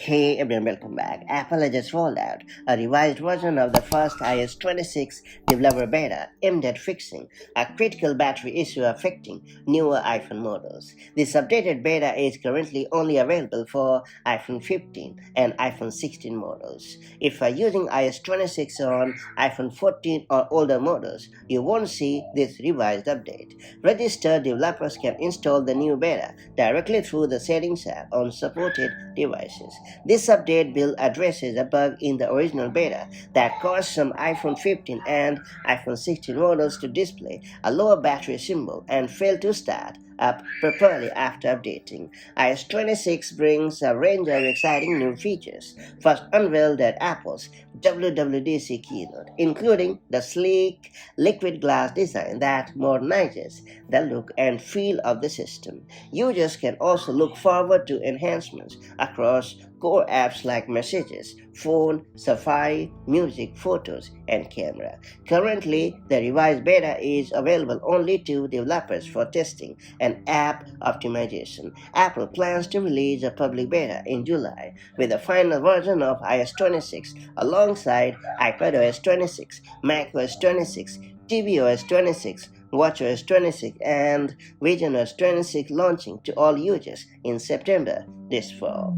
Hey everyone, welcome back. Apple has just rolled out a revised version of the first iOS 26 developer beta aimed at fixing a critical battery issue affecting newer iPhone models. This updated beta is currently only available for iPhone 15 and iPhone 16 models. If you're using iOS 26 on iPhone 14 or older models, you won't see this revised update. Registered developers can install the new beta directly through the Settings app on supported devices. This update bill addresses a bug in the original beta that caused some iPhone 15 and iPhone 16 models to display a lower battery symbol and fail to start up properly after updating. iOS 26 brings a range of exciting new features, first unveiled at Apple's WWDC keynote, including the sleek liquid glass design that modernizes the look and feel of the system. Users can also look forward to enhancements across core apps like Messages, Phone, Safari, Music, Photos, and Camera. Currently, the revised beta is available only to developers for testing and app optimization. Apple plans to release a public beta in July with a final version of iOS 26 alongside iPadOS 26, macOS 26, tvOS 26, watchOS 26, and visionOS 26 launching to all users in September this fall.